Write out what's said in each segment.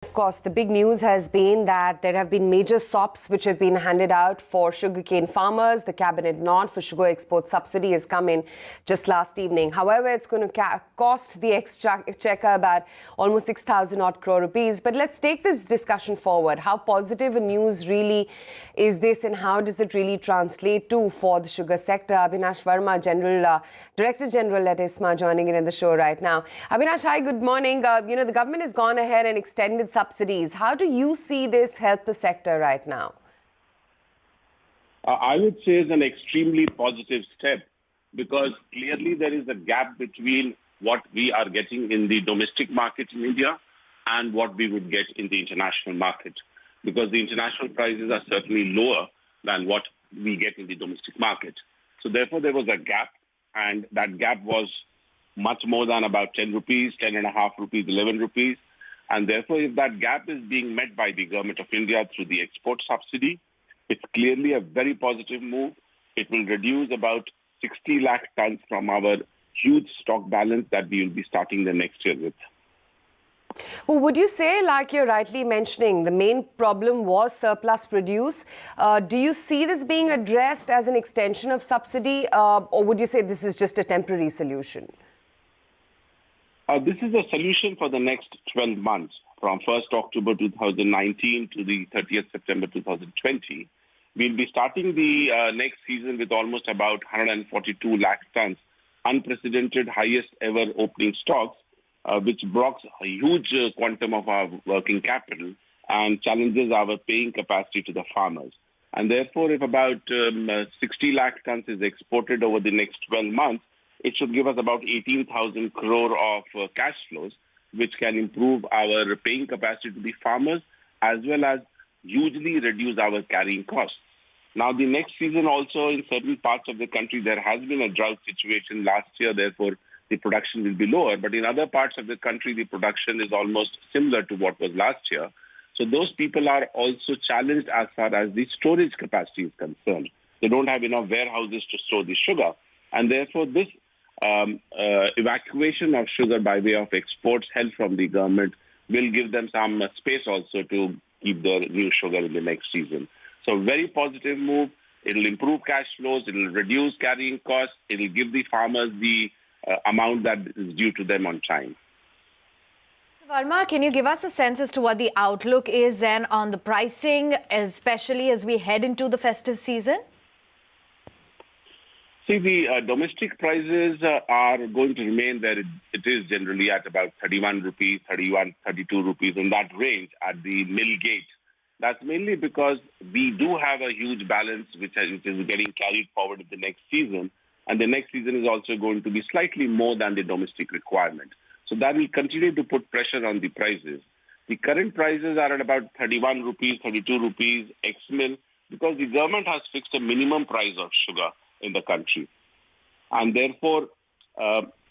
Of course, the big news has been that there have been major sops which have been handed out for sugarcane farmers. The cabinet nod for sugar export subsidy has come in just last evening. However, it's going to cost the exchequer about almost 6,000 odd crore rupees. But let's take this discussion forward. How positive a news really is this, and how does it really translate to for the sugar sector? Abinash Verma, Director General at ISMA, joining in the show right now. Abinash, hi, good morning. The government has gone ahead and extended subsidies. How do you see this help the sector right now? I would say it's an extremely positive step, because clearly there is a gap between what we are getting in the domestic market in India and what we would get in the international market, because the international prices are certainly lower than what we get in the domestic market. So therefore there was a gap, and that gap was much more than about 10 rupees, 10.5 rupees, 11 rupees. And therefore, if that gap is being met by the government of India through the export subsidy, it's clearly a very positive move. It will reduce about 60 lakh tons from our huge stock balance that we will be starting the next year with. Well, would you say, like you're rightly mentioning, the main problem was surplus produce? Do you see this being addressed as an extension of subsidy, or would you say this is just a temporary solution? This is a solution for the next 12 months, from 1st October 2019 to the 30th September 2020. We'll be starting the next season with almost about 142 lakh tons, unprecedented highest ever opening stocks, which blocks a huge quantum of our working capital and challenges our paying capacity to the farmers. And therefore, if about 60 lakh tons is exported over the next 12 months, it should give us about 18,000 crore of cash flows, which can improve our paying capacity to the farmers, as well as hugely reduce our carrying costs. Now, the next season also, in certain parts of the country, there has been a drought situation last year. Therefore, the production will be lower. But in other parts of the country, the production is almost similar to what was last year. So those people are also challenged as far as the storage capacity is concerned. They don't have enough warehouses to store the sugar. And therefore, this evacuation of sugar by way of exports help from the government will give them some space also to keep the new sugar in the next season. So very positive move. It will improve cash flows. It will reduce carrying costs. It will give the farmers the amount that is due to them on time. So Verma, can you give us a sense as to what the outlook is then on the pricing, especially as we head into the festive season? See, the domestic prices are going to remain where it is generally at about 31 rupees, 31, 32 rupees, in that range at the mill gate. That's mainly because we do have a huge balance which is getting carried forward in the next season. And the next season is also going to be slightly more than the domestic requirement. So that will continue to put pressure on the prices. The current prices are at about 31 rupees, 32 rupees ex-mill, because the government has fixed a minimum price of sugar in the country. And therefore,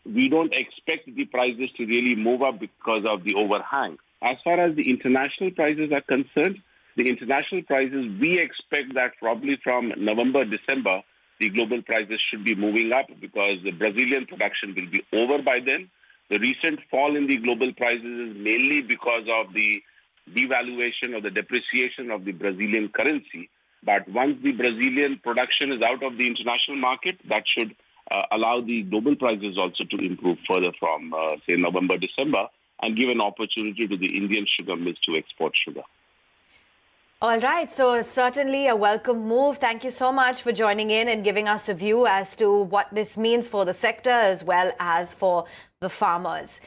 we don't expect the prices to really move up because of the overhang. As far as the international prices are concerned, the international prices, we expect that probably from November, December, the global prices should be moving up because the Brazilian production will be over by then. The recent fall in the global prices is mainly because of the devaluation or the depreciation of the Brazilian currency. But once the Brazilian production is out of the international market, that should allow the global prices also to improve further from, say, November, December, and give an opportunity to the Indian sugar mills to export sugar. All right, so certainly a welcome move. Thank you so much for joining in and giving us a view as to what this means for the sector as well as for the farmers.